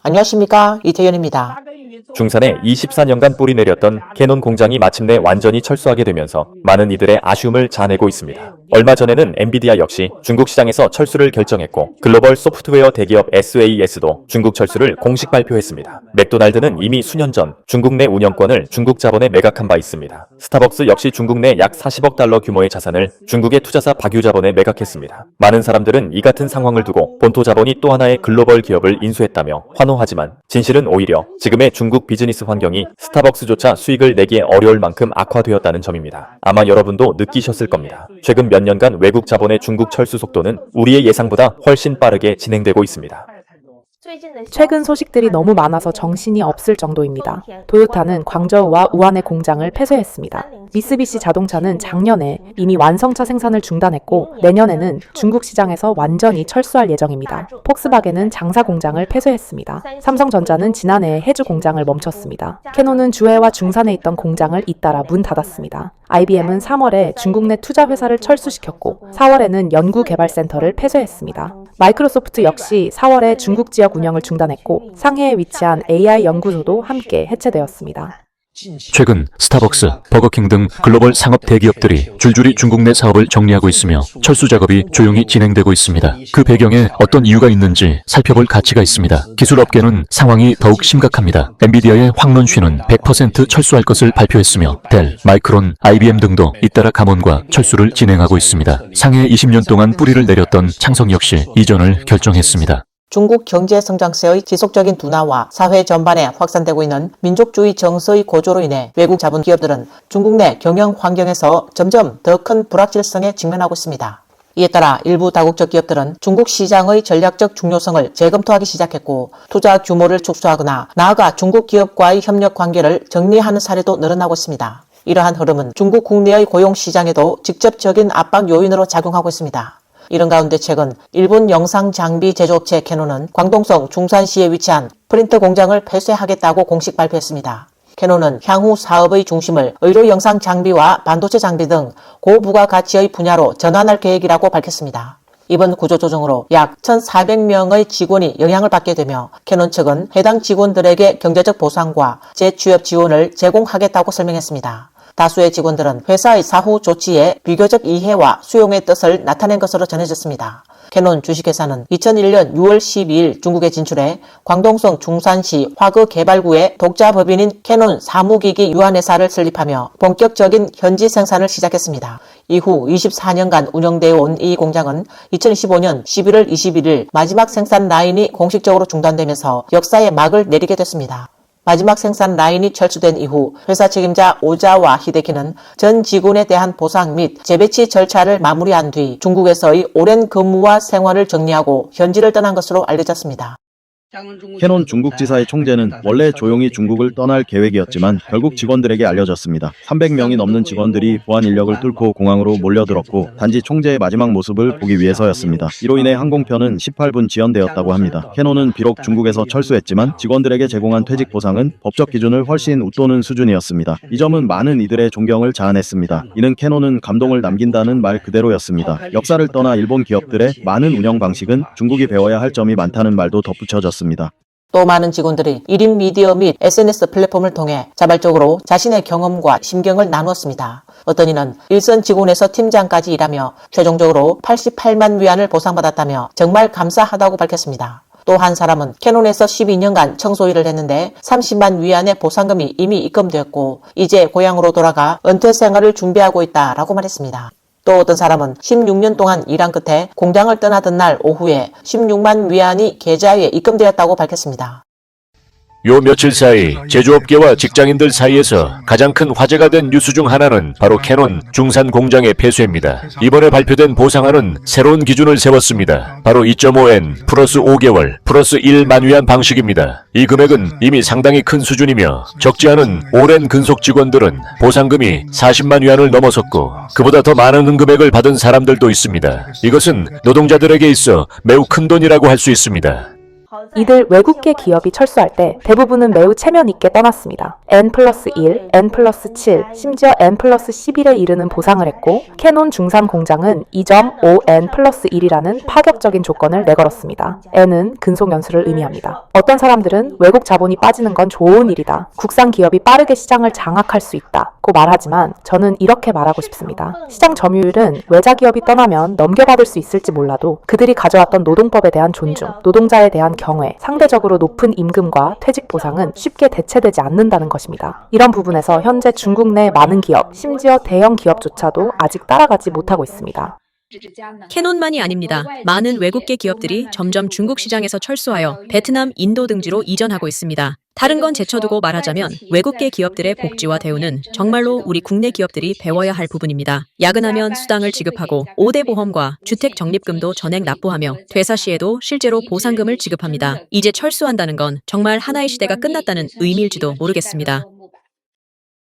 안녕하십니까, 이태현입니다. 중산에 24년간 뿌리 내렸던 캐논 공장이 마침내 완전히 철수하게 되면서 많은 이들의 아쉬움을 자아내고 있습니다. 얼마 전에는 엔비디아 역시 중국 시장에서 철수를 결정했고 글로벌 소프트웨어 대기업 SAS도 중국 철수를 공식 발표했습니다. 맥도날드는 이미 수년 전 중국 내 운영권을 중국 자본에 매각한 바 있습니다. 스타벅스 역시 중국 내 약 40억 달러 규모의 자산을 중국의 투자사 박유 자본에 매각했습니다. 많은 사람들은 이 같은 상황을 두고 본토 자본이 또 하나의 글로벌 기업을 인수했다며 환호하지만 진실은 오히려 지금의 중국 비즈니스 환경이 스타벅스조차 수익을 내기에 어려울 만큼 악화되었다는 점입니다. 아마 여러분도 느끼셨을 겁니다. 최근 몇 년간 외국 자본의 중국 철수 속도는 우리의 예상보다 훨씬 빠르게 진행되고 있습니다. 최근 소식들이 너무 많아서 정신이 없을 정도입니다. 도요타는 광저우와 우한의 공장을 폐쇄했습니다. 미쓰비시 자동차는 작년에 이미 완성차 생산을 중단했고 내년에는 중국 시장에서 완전히 철수할 예정입니다. 폭스바겐은 장사 공장을 폐쇄했습니다. 삼성전자는 지난해 해주 공장을 멈췄습니다. 캐논은 주해와 중산에 있던 공장을 잇따라 문 닫았습니다. IBM은 3월에 중국 내 투자 회사를 철수시켰고 4월에는 연구개발센터를 폐쇄했습니다. 마이크로소프트 역시 4월에 중국 지역 운영을 중단했고 상해에 위치한 AI 연구소도 함께 해체되었습니다. 최근 스타벅스, 버거킹 등 글로벌 상업 대기업들이 줄줄이 중국 내 사업을 정리하고 있으며 철수 작업이 조용히 진행되고 있습니다. 그 배경에 어떤 이유가 있는지 살펴볼 가치가 있습니다. 기술업계는 상황이 더욱 심각합니다. 엔비디아의 황런쉬는 100% 철수할 것을 발표했으며 델, 마이크론, IBM 등도 잇따라 감원과 철수를 진행하고 있습니다. 상해 20년 동안 뿌리를 내렸던 창성 역시 이전을 결정했습니다. 중국 경제 성장세의 지속적인 둔화와 사회 전반에 확산되고 있는 민족주의 정서의 고조로 인해 외국 자본 기업들은 중국 내 경영 환경에서 점점 더 큰 불확실성에 직면하고 있습니다. 이에 따라 일부 다국적 기업들은 중국 시장의 전략적 중요성을 재검토하기 시작했고 투자 규모를 축소하거나 나아가 중국 기업과의 협력 관계를 정리하는 사례도 늘어나고 있습니다. 이러한 흐름은 중국 국내의 고용 시장에도 직접적인 압박 요인으로 작용하고 있습니다. 이런 가운데 최근 일본 영상 장비 제조업체 캐논은 광동성 중산시에 위치한 프린터 공장을 폐쇄하겠다고 공식 발표했습니다. 캐논은 향후 사업의 중심을 의료 영상 장비와 반도체 장비 등 고부가 가치의 분야로 전환할 계획이라고 밝혔습니다. 이번 구조조정으로 약 1,400명의 직원이 영향을 받게 되며 캐논 측은 해당 직원들에게 경제적 보상과 재취업 지원을 제공하겠다고 설명했습니다. 다수의 직원들은 회사의 사후 조치에 비교적 이해와 수용의 뜻을 나타낸 것으로 전해졌습니다. 캐논 주식회사는 2001년 6월 12일 중국에 진출해 광동성 중산시 화그개발구에 독자 법인인 캐논 사무기기 유한회사를 설립하며 본격적인 현지 생산을 시작했습니다. 이후 24년간 운영되어 온 이 공장은 2015년 11월 21일 마지막 생산 라인이 공식적으로 중단되면서 역사의 막을 내리게 됐습니다. 마지막 생산 라인이 철수된 이후 회사 책임자 오자와 히데키는 전 직원에 대한 보상 및 재배치 절차를 마무리한 뒤 중국에서의 오랜 근무와 생활을 정리하고 현지를 떠난 것으로 알려졌습니다. 캐논 중국 지사의 총재는 원래 조용히 중국을 떠날 계획이었지만 결국 직원들에게 알려졌습니다. 300명이 넘는 직원들이 보안 인력을 뚫고 공항으로 몰려들었고 단지 총재의 마지막 모습을 보기 위해서였습니다. 이로 인해 항공편은 18분 지연되었다고 합니다. 캐논은 비록 중국에서 철수했지만 직원들에게 제공한 퇴직 보상은 법적 기준을 훨씬 웃도는 수준이었습니다. 이 점은 많은 이들의 존경을 자아냈습니다. 이는 캐논은 감동을 남긴다는 말 그대로였습니다. 역사를 떠나 일본 기업들의 많은 운영 방식은 중국이 배워야 할 점이 많다는 말도 덧붙여졌습니다. 또 많은 직원들이 1인 미디어 및 SNS 플랫폼을 통해 자발적으로 자신의 경험과 심경을 나누었습니다. 어떤 이는 일선 직원에서 팀장까지 일하며 최종적으로 88만 위안을 보상받았다며 정말 감사하다고 밝혔습니다. 또 한 사람은 캐논에서 12년간 청소 일을 했는데 30만 위안의 보상금이 이미 입금되었고 이제 고향으로 돌아가 은퇴 생활을 준비하고 있다라고 말했습니다. 또 어떤 사람은 16년 동안 일한 끝에 공장을 떠나던 날 오후에 16만 위안이 계좌에 입금되었다고 밝혔습니다. 요 며칠 사이 제조업계와 직장인들 사이에서 가장 큰 화제가 된 뉴스 중 하나는 바로 캐논 중산 공장의 폐쇄입니다. 이번에 발표된 보상안은 새로운 기준을 세웠습니다. 바로 2.5N 플러스 5개월 플러스 1만 위안 방식입니다. 이 금액은 이미 상당히 큰 수준이며 적지 않은 오랜 근속 직원들은 보상금이 40만 위안을 넘어섰고 그보다 더 많은 금액을 받은 사람들도 있습니다. 이것은 노동자들에게 있어 매우 큰 돈이라고 할 수 있습니다. 이들 외국계 기업이 철수할 때 대부분은 매우 체면 있게 떠났습니다. N+1, N+7, 심지어 N+11에 이르는 보상을 했고 캐논 중산 공장은 2.5N+1이라는 파격적인 조건을 내걸었습니다. N은 근속 연수를 의미합니다. 어떤 사람들은 외국 자본이 빠지는 건 좋은 일이다. 국산 기업이 빠르게 시장을 장악할 수 있다고 말하지만 저는 이렇게 말하고 싶습니다. 시장 점유율은 외자 기업이 떠나면 넘겨받을 수 있을지 몰라도 그들이 가져왔던 노동법에 대한 존중, 노동자에 대한 경외, 상대적으로 높은 임금과 퇴직 보상은 쉽게 대체되지 않는다는 것입니다. 이런 부분에서 현재 중국 내 많은 기업, 심지어 대형 기업조차도 아직 따라가지 못하고 있습니다. 캐논만이 아닙니다. 많은 외국계 기업들이 점점 중국 시장에서 철수하여 베트남, 인도 등지로 이전하고 있습니다. 다른 건 제쳐두고 말하자면 외국계 기업들의 복지와 대우는 정말로 우리 국내 기업들이 배워야 할 부분입니다. 야근하면 수당을 지급하고 5대 보험과 주택 적립금도 전액 납부하며 퇴사 시에도 실제로 보상금을 지급합니다. 이제 철수한다는 건 정말 하나의 시대가 끝났다는 의미일지도 모르겠습니다.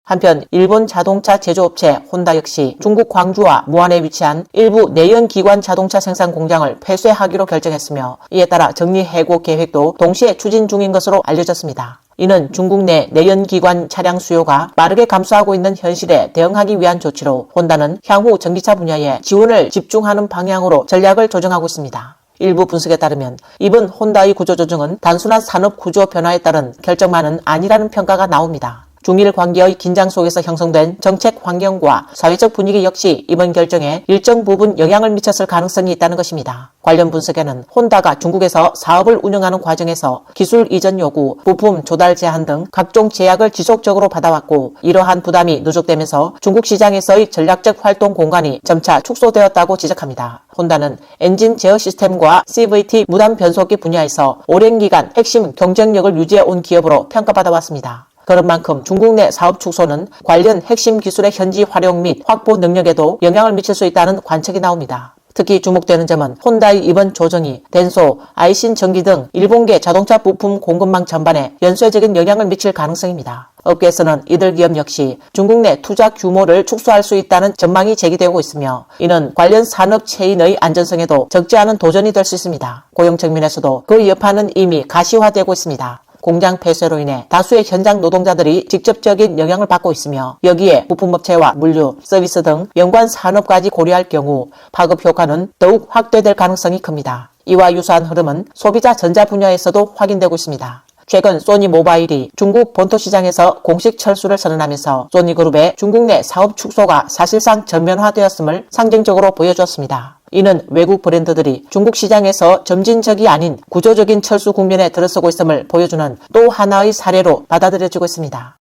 한편 일본 자동차 제조업체 혼다 역시 중국 광주와 무안에 위치한 일부 내연기관 자동차 생산 공장을 폐쇄하기로 결정했으며 이에 따라 정리해고 계획도 동시에 추진 중인 것으로 알려졌습니다. 이는 중국 내 내연기관 차량 수요가 빠르게 감소하고 있는 현실에 대응하기 위한 조치로 혼다는 향후 전기차 분야에 지원을 집중하는 방향으로 전략을 조정하고 있습니다. 일부 분석에 따르면 이번 혼다의 구조조정은 단순한 산업 구조 변화에 따른 결정만은 아니라는 평가가 나옵니다. 중일 관계의 긴장 속에서 형성된 정책 환경과 사회적 분위기 역시 이번 결정에 일정 부분 영향을 미쳤을 가능성이 있다는 것입니다. 관련 분석에는 혼다가 중국에서 사업을 운영하는 과정에서 기술 이전 요구, 부품 조달 제한 등 각종 제약을 지속적으로 받아왔고 이러한 부담이 누적되면서 중국 시장에서의 전략적 활동 공간이 점차 축소되었다고 지적합니다. 혼다는 엔진 제어 시스템과 CVT 무단 변속기 분야에서 오랜 기간 핵심 경쟁력을 유지해온 기업으로 평가받아왔습니다. 그런 만큼 중국 내 사업 축소는 관련 핵심 기술의 현지 활용 및 확보 능력에도 영향을 미칠 수 있다는 관측이 나옵니다. 특히 주목되는 점은 혼다의 이번 조정이 덴소, 아이신 전기 등 일본계 자동차 부품 공급망 전반에 연쇄적인 영향을 미칠 가능성입니다. 업계에서는 이들 기업 역시 중국 내 투자 규모를 축소할 수 있다는 전망이 제기되고 있으며 이는 관련 산업 체인의 안전성에도 적지 않은 도전이 될 수 있습니다. 고용 측면에서도 그 여파는 이미 가시화되고 있습니다. 공장 폐쇄로 인해 다수의 현장 노동자들이 직접적인 영향을 받고 있으며 여기에 부품업체와 물류, 서비스 등 연관 산업까지 고려할 경우 파급 효과는 더욱 확대될 가능성이 큽니다. 이와 유사한 흐름은 소비자 전자 분야에서도 확인되고 있습니다. 최근 소니 모바일이 중국 본토 시장에서 공식 철수를 선언하면서 소니그룹의 중국 내 사업 축소가 사실상 전면화되었음을 상징적으로 보여주었습니다. 이는 외국 브랜드들이 중국 시장에서 점진적이 아닌 구조적인 철수 국면에 들어서고 있음을 보여주는 또 하나의 사례로 받아들여지고 있습니다.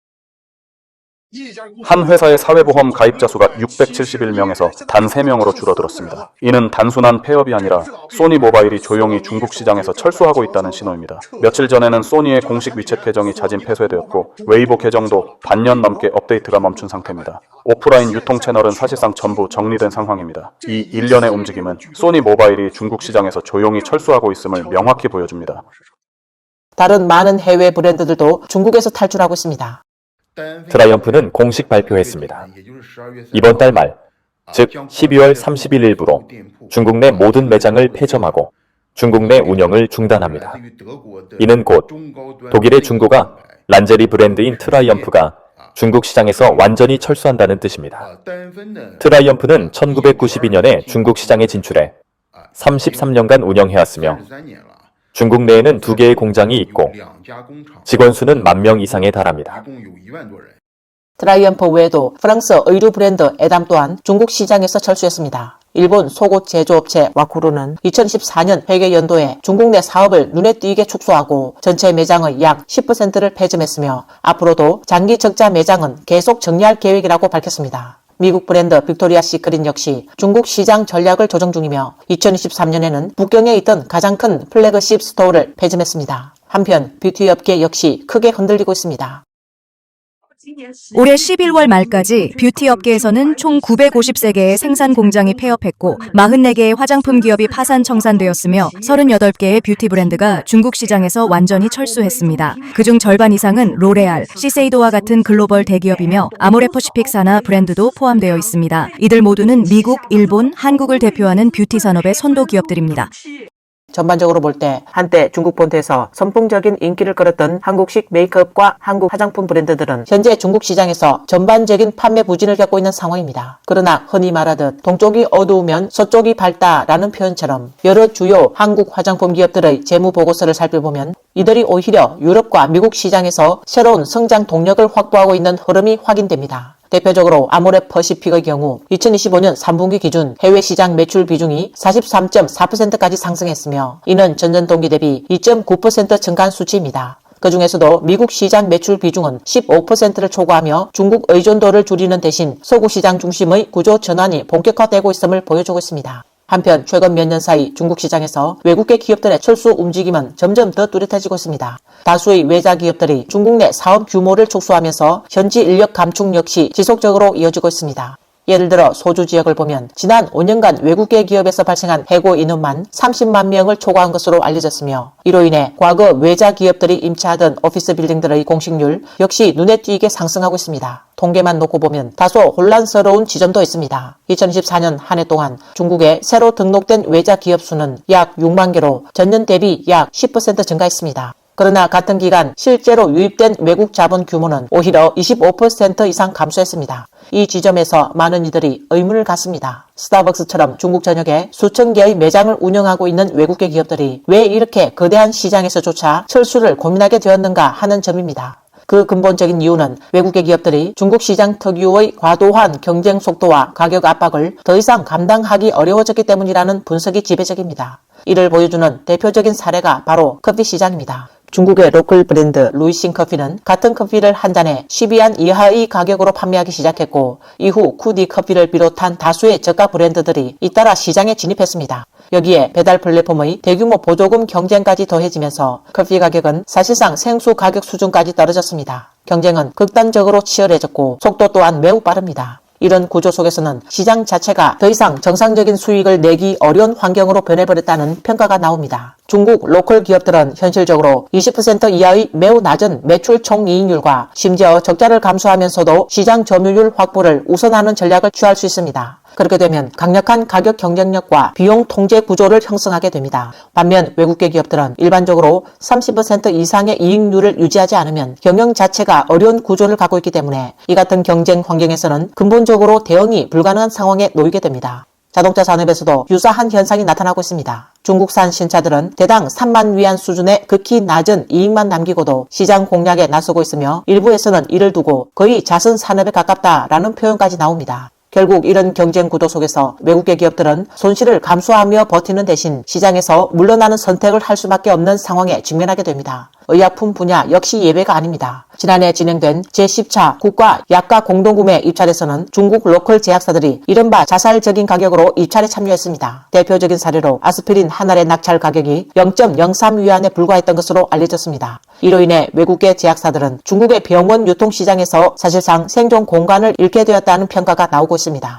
한 회사의 사회보험 가입자 수가 671명에서 단 3명으로 줄어들었습니다. 이는 단순한 폐업이 아니라 소니 모바일이 조용히 중국 시장에서 철수하고 있다는 신호입니다. 며칠 전에는 소니의 공식 위챗 계정이 자진 폐쇄되었고 웨이보 계정도 반년 넘게 업데이트가 멈춘 상태입니다. 오프라인 유통 채널은 사실상 전부 정리된 상황입니다. 이 일련의 움직임은 소니 모바일이 중국 시장에서 조용히 철수하고 있음을 명확히 보여줍니다. 다른 많은 해외 브랜드들도 중국에서 탈출하고 있습니다. 트라이언프는 공식 발표했습니다. 이번 달 말, 즉 12월 30일 일부로 중국 내 모든 매장을 폐점하고 중국 내 운영을 중단합니다. 이는 곧 독일의 중고가 란제리 브랜드인 트라이언프가 중국 시장에서 완전히 철수한다는 뜻입니다. 트라이언프는 1992년에 중국 시장에 진출해 33년간 운영해왔으며 중국 내에는 2개의 공장이 있고 직원 수는 10,000명 이상에 달합니다. 트라이언프 외에도 프랑스 의류 브랜드 에담 또한 중국 시장에서 철수했습니다. 일본 속옷 제조업체 와쿠루는 2014년 회계 연도에 중국 내 사업을 눈에 띄게 축소하고 전체 매장의 약 10%를 폐점했으며 앞으로도 장기 적자 매장은 계속 정리할 계획이라고 밝혔습니다. 미국 브랜드 빅토리아 시크릿 역시 중국 시장 전략을 조정 중이며 2023년에는 북경에 있던 가장 큰 플래그십 스토어를 폐점했습니다. 한편 뷰티 업계 역시 크게 흔들리고 있습니다. 올해 11월 말까지 뷰티 업계에서는 총 950세개의 생산 공장이 폐업했고 44개의 화장품 기업이 파산 청산되었으며 38개의 뷰티 브랜드가 중국 시장에서 완전히 철수했습니다. 그중 절반 이상은 로레알, 시세이도와 같은 글로벌 대기업이며 아모레퍼시픽 산하 브랜드도 포함되어 있습니다. 이들 모두는 미국, 일본, 한국을 대표하는 뷰티 산업의 선도 기업들입니다. 전반적으로 볼 때 한때 중국 본토에서 선풍적인 인기를 끌었던 한국식 메이크업과 한국 화장품 브랜드들은 현재 중국 시장에서 전반적인 판매 부진을 겪고 있는 상황입니다. 그러나 흔히 말하듯 동쪽이 어두우면 서쪽이 밝다라는 표현처럼 여러 주요 한국 화장품 기업들의 재무 보고서를 살펴보면 이들이 오히려 유럽과 미국 시장에서 새로운 성장 동력을 확보하고 있는 흐름이 확인됩니다. 대표적으로 아모레퍼시픽의 경우 2025년 3분기 기준 해외 시장 매출 비중이 43.4%까지 상승했으며 이는 전년 동기 대비 2.9% 증가한 수치입니다. 그 중에서도 미국 시장 매출 비중은 15%를 초과하며 중국 의존도를 줄이는 대신 서구 시장 중심의 구조 전환이 본격화되고 있음을 보여주고 있습니다. 한편 최근 몇 년 사이 중국 시장에서 외국계 기업들의 철수 움직임은 점점 더 뚜렷해지고 있습니다. 다수의 외자 기업들이 중국 내 사업 규모를 축소하면서 현지 인력 감축 역시 지속적으로 이어지고 있습니다. 예를 들어 소주 지역을 보면 지난 5년간 외국계 기업에서 발생한 해고 인원만 30만 명을 초과한 것으로 알려졌으며 이로 인해 과거 외자 기업들이 임차하던 오피스 빌딩들의 공식률 역시 눈에 띄게 상승하고 있습니다. 통계만 놓고 보면 다소 혼란스러운 지점도 있습니다. 2024년 한 해 동안 중국에 새로 등록된 외자 기업 수는 약 6만 개로 전년 대비 약 10% 증가했습니다. 그러나 같은 기간 실제로 유입된 외국 자본 규모는 오히려 25% 이상 감소했습니다. 이 지점에서 많은 이들이 의문을 갖습니다. 스타벅스처럼 중국 전역에 수천 개의 매장을 운영하고 있는 외국계 기업들이 왜 이렇게 거대한 시장에서조차 철수를 고민하게 되었는가 하는 점입니다. 그 근본적인 이유는 외국계 기업들이 중국 시장 특유의 과도한 경쟁 속도와 가격 압박을 더 이상 감당하기 어려워졌기 때문이라는 분석이 지배적입니다. 이를 보여주는 대표적인 사례가 바로 커피 시장입니다. 중국의 로컬 브랜드 루이싱 커피는 같은 커피를 한 잔에 12안 이하의 가격으로 판매하기 시작했고 이후 쿠디 커피를 비롯한 다수의 저가 브랜드들이 잇따라 시장에 진입했습니다. 여기에 배달 플랫폼의 대규모 보조금 경쟁까지 더해지면서 커피 가격은 사실상 생수 가격 수준까지 떨어졌습니다. 경쟁은 극단적으로 치열해졌고 속도 또한 매우 빠릅니다. 이런 구조 속에서는 시장 자체가 더 이상 정상적인 수익을 내기 어려운 환경으로 변해버렸다는 평가가 나옵니다. 중국 로컬 기업들은 현실적으로 20% 이하의 매우 낮은 매출 총이익률과 심지어 적자를 감수하면서도 시장 점유율 확보를 우선하는 전략을 취할 수 있습니다. 그렇게 되면 강력한 가격 경쟁력과 비용 통제 구조를 형성하게 됩니다. 반면 외국계 기업들은 일반적으로 30% 이상의 이익률을 유지하지 않으면 경영 자체가 어려운 구조를 갖고 있기 때문에 이 같은 경쟁 환경에서는 근본적으로 대응이 불가능한 상황에 놓이게 됩니다. 자동차 산업에서도 유사한 현상이 나타나고 있습니다. 중국산 신차들은 대당 3만 위안 수준의 극히 낮은 이익만 남기고도 시장 공략에 나서고 있으며 일부에서는 이를 두고 거의 자선 산업에 가깝다라는 표현까지 나옵니다. 결국 이런 경쟁 구도 속에서 외국계 기업들은 손실을 감수하며 버티는 대신 시장에서 물러나는 선택을 할 수밖에 없는 상황에 직면하게 됩니다. 의약품 분야 역시 예외가 아닙니다. 지난해 진행된 제10차 국가 약가 공동구매 입찰에서는 중국 로컬 제약사들이 이른바 자살적인 가격으로 입찰에 참여했습니다. 대표적인 사례로 아스피린 한 알의 낙찰 가격이 0.03위안에 불과했던 것으로 알려졌습니다. 이로 인해 외국계 제약사들은 중국의 병원 유통시장에서 사실상 생존 공간을 잃게 되었다는 평가가 나오고 있습니다.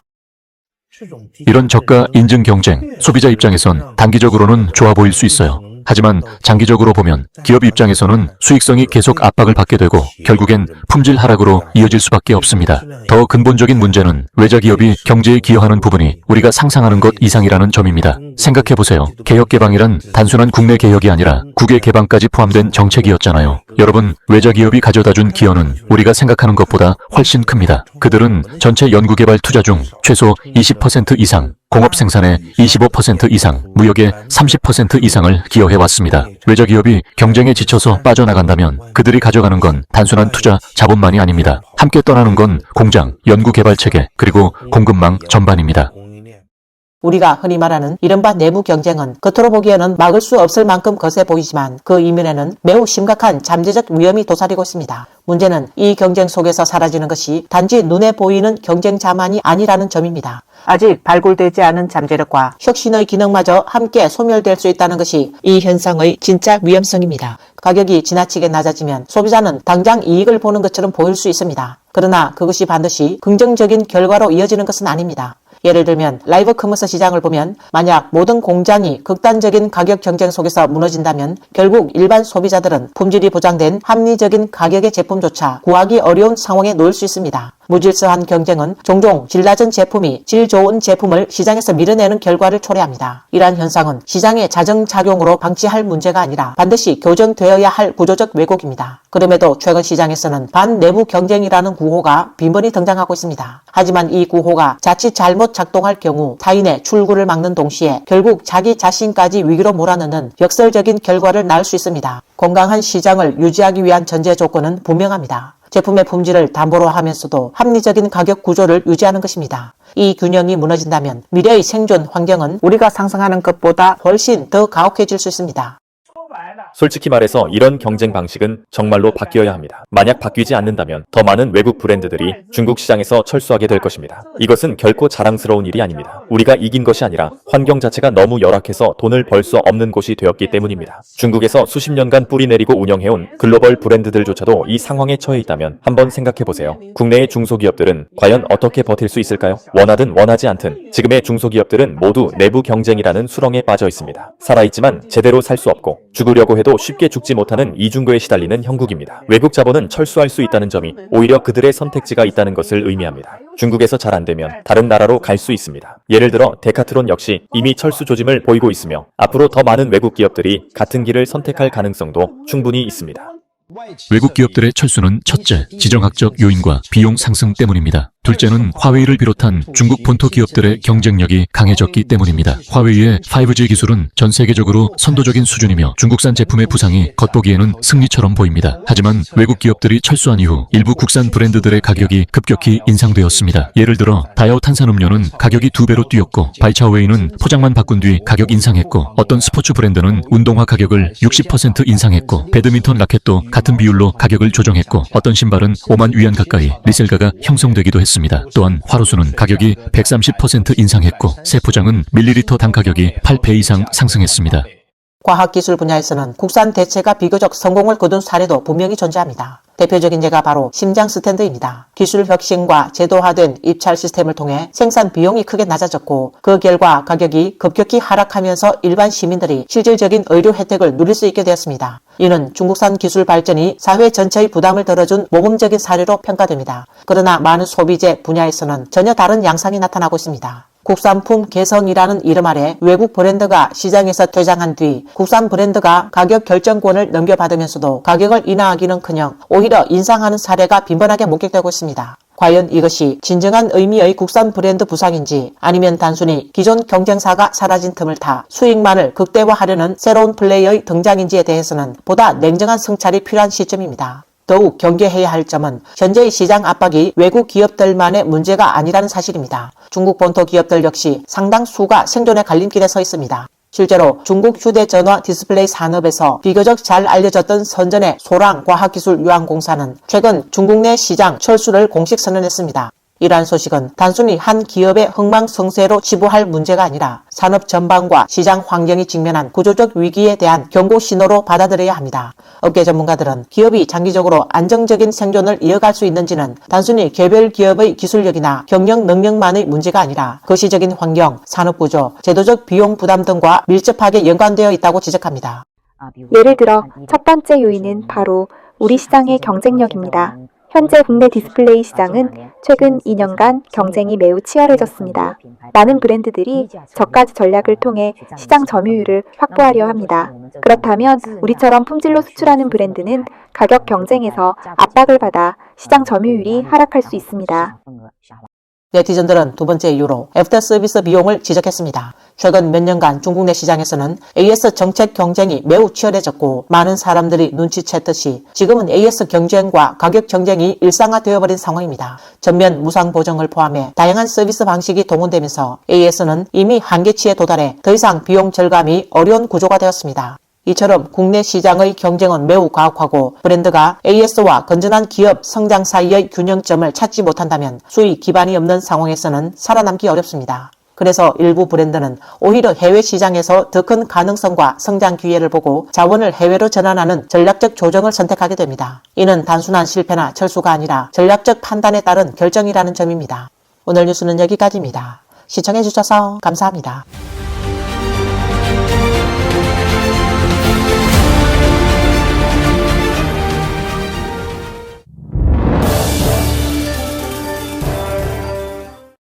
이런 저가 인증 경쟁, 소비자 입장에선 단기적으로는 좋아 보일 수 있어요. 하지만 장기적으로 보면 기업 입장에서는 수익성이 계속 압박을 받게 되고 결국엔 품질 하락으로 이어질 수밖에 없습니다. 더 근본적인 문제는 외자 기업이 경제에 기여하는 부분이 우리가 상상하는 것 이상이라는 점입니다. 생각해보세요. 개혁 개방이란 단순한 국내 개혁이 아니라 국외 개방까지 포함된 정책이었잖아요. 여러분, 외자 기업이 가져다준 기여는 우리가 생각하는 것보다 훨씬 큽니다. 그들은 전체 연구개발 투자 중 최소 20% 이상, 공업 생산의 25% 이상, 무역의 30% 이상을 기여해왔습니다. 외자 기업이 경쟁에 지쳐서 빠져나간다면 그들이 가져가는 건 단순한 투자, 자본만이 아닙니다. 함께 떠나는 건 공장, 연구개발 체계, 그리고 공급망 전반입니다. 우리가 흔히 말하는 이른바 내부 경쟁은 겉으로 보기에는 막을 수 없을 만큼 거세 보이지만 그 이면에는 매우 심각한 잠재적 위험이 도사리고 있습니다. 문제는 이 경쟁 속에서 사라지는 것이 단지 눈에 보이는 경쟁자만이 아니라는 점입니다. 아직 발굴되지 않은 잠재력과 혁신의 기능마저 함께 소멸될 수 있다는 것이 이 현상의 진짜 위험성입니다. 가격이 지나치게 낮아지면 소비자는 당장 이익을 보는 것처럼 보일 수 있습니다. 그러나 그것이 반드시 긍정적인 결과로 이어지는 것은 아닙니다. 예를 들면 라이브 커머스 시장을 보면 만약 모든 공장이 극단적인 가격 경쟁 속에서 무너진다면 결국 일반 소비자들은 품질이 보장된 합리적인 가격의 제품조차 구하기 어려운 상황에 놓일 수 있습니다. 무질서한 경쟁은 종종 질 낮은 제품이 질 좋은 제품을 시장에서 밀어내는 결과를 초래합니다. 이러한 현상은 시장의 자정작용으로 방치할 문제가 아니라 반드시 교정되어야 할 구조적 왜곡입니다. 그럼에도 최근 시장에서는 반내부 경쟁이라는 구호가 빈번히 등장하고 있습니다. 하지만 이 구호가 자칫 잘못 작동할 경우 타인의 출구를 막는 동시에 결국 자기 자신까지 위기로 몰아넣는 역설적인 결과를 낳을 수 있습니다. 건강한 시장을 유지하기 위한 전제 조건은 분명합니다. 제품의 품질을 담보로 하면서도 합리적인 가격 구조를 유지하는 것입니다. 이 균형이 무너진다면 미래의 생존 환경은 우리가 상상하는 것보다 훨씬 더 가혹해질 수 있습니다. 솔직히 말해서 이런 경쟁 방식은 정말로 바뀌어야 합니다. 만약 바뀌지 않는다면 더 많은 외국 브랜드들이 중국 시장에서 철수하게 될 것입니다. 이것은 결코 자랑스러운 일이 아닙니다. 우리가 이긴 것이 아니라 환경 자체가 너무 열악해서 돈을 벌 수 없는 곳이 되었기 때문입니다. 중국에서 수십 년간 뿌리 내리고 운영해온 글로벌 브랜드들조차도 이 상황에 처해 있다면 한번 생각해보세요. 국내의 중소기업들은 과연 어떻게 버틸 수 있을까요? 원하든 원하지 않든 지금의 중소기업들은 모두 내부 경쟁이라는 수렁에 빠져 있습니다. 살아있지만 제대로 살 수 없고 죽으려고 해도 쉽게 죽지 못하는 이중고에 시달리는 형국입니다. 외국 자본은 철수할 수 있다는 점이 오히려 그들의 선택지가 있다는 것을 의미합니다. 중국에서 잘 안되면 다른 나라로 갈 수 있습니다. 예를 들어 데카트론 역시 이미 철수 조짐을 보이고 있으며 앞으로 더 많은 외국 기업들이 같은 길을 선택할 가능성도 충분히 있습니다. 외국 기업들의 철수는 첫째, 지정학적 요인과 비용 상승 때문입니다. 둘째는 화웨이를 비롯한 중국 본토 기업들의 경쟁력이 강해졌기 때문입니다. 화웨이의 5G 기술은 전 세계적으로 선도적인 수준이며 중국산 제품의 부상이 겉보기에는 승리처럼 보입니다. 하지만 외국 기업들이 철수한 이후 일부 국산 브랜드들의 가격이 급격히 인상되었습니다. 예를 들어 다이아오 탄산음료는 가격이 2배로 뛰었고 발차오웨이는 포장만 바꾼 뒤 가격 인상했고 어떤 스포츠 브랜드는 운동화 가격을 60% 인상했고 배드민턴 라켓도 같은 비율로 가격을 조정했고 어떤 신발은 5만 위안 가까이 리셀가가 형성되기도 했습니다. 또한 화로수는 가격이 130% 인상했고 새 포장은 밀리리터 당 가격이 8배 이상 상승했습니다. 과학기술 분야에서는 국산 대체가 비교적 성공을 거둔 사례도 분명히 존재합니다. 대표적인 예가 바로 심장 스탠드입니다. 기술 혁신과 제도화된 입찰 시스템을 통해 생산 비용이 크게 낮아졌고 그 결과 가격이 급격히 하락하면서 일반 시민들이 실질적인 의료 혜택을 누릴 수 있게 되었습니다. 이는 중국산 기술 발전이 사회 전체의 부담을 덜어준 모범적인 사례로 평가됩니다. 그러나 많은 소비재 분야에서는 전혀 다른 양상이 나타나고 있습니다. 국산품 개성이라는 이름 아래 외국 브랜드가 시장에서 퇴장한 뒤 국산 브랜드가 가격 결정권을 넘겨받으면서도 가격을 인하하기는커녕 오히려 인상하는 사례가 빈번하게 목격되고 있습니다. 과연 이것이 진정한 의미의 국산 브랜드 부상인지 아니면 단순히 기존 경쟁사가 사라진 틈을 타 수익만을 극대화하려는 새로운 플레이의 등장인지에 대해서는 보다 냉정한 성찰이 필요한 시점입니다. 더욱 경계해야 할 점은 현재의 시장 압박이 외국 기업들만의 문제가 아니라는 사실입니다. 중국 본토 기업들 역시 상당수가 생존의 갈림길에 서 있습니다. 실제로 중국 휴대전화 디스플레이 산업에서 비교적 잘 알려졌던 선전의 소랑 과학기술유한공사는 최근 중국 내 시장 철수를 공식 선언했습니다. 이러한 소식은 단순히 한 기업의 흥망성쇠로 치부할 문제가 아니라 산업 전반과 시장 환경이 직면한 구조적 위기에 대한 경고 신호로 받아들여야 합니다. 업계 전문가들은 기업이 장기적으로 안정적인 생존을 이어갈 수 있는지는 단순히 개별 기업의 기술력이나 경영 능력만의 문제가 아니라 거시적인 환경, 산업구조, 제도적 비용 부담 등과 밀접하게 연관되어 있다고 지적합니다. 예를 들어 첫 번째 요인은 바로 우리 시장의 경쟁력입니다. 현재 국내 디스플레이 시장은 최근 2년간 경쟁이 매우 치열해졌습니다. 많은 브랜드들이 저가 전략을 통해 시장 점유율을 확보하려 합니다. 그렇다면 우리처럼 품질로 수출하는 브랜드는 가격 경쟁에서 압박을 받아 시장 점유율이 하락할 수 있습니다. 네티즌들은 두 번째 이유로 애프터 서비스 비용을 지적했습니다. 최근 몇 년간 중국 내 시장에서는 AS 정책 경쟁이 매우 치열해졌고 많은 사람들이 눈치챘듯이 지금은 AS 경쟁과 가격 경쟁이 일상화되어버린 상황입니다. 전면 무상 보증을 포함해 다양한 서비스 방식이 동원되면서 AS는 이미 한계치에 도달해 더 이상 비용 절감이 어려운 구조가 되었습니다. 이처럼 국내 시장의 경쟁은 매우 가혹하고 브랜드가 AS와 건전한 기업 성장 사이의 균형점을 찾지 못한다면 수익 기반이 없는 상황에서는 살아남기 어렵습니다. 그래서 일부 브랜드는 오히려 해외 시장에서 더 큰 가능성과 성장 기회를 보고 자원을 해외로 전환하는 전략적 조정을 선택하게 됩니다. 이는 단순한 실패나 철수가 아니라 전략적 판단에 따른 결정이라는 점입니다. 오늘 뉴스는 여기까지입니다. 시청해주셔서 감사합니다.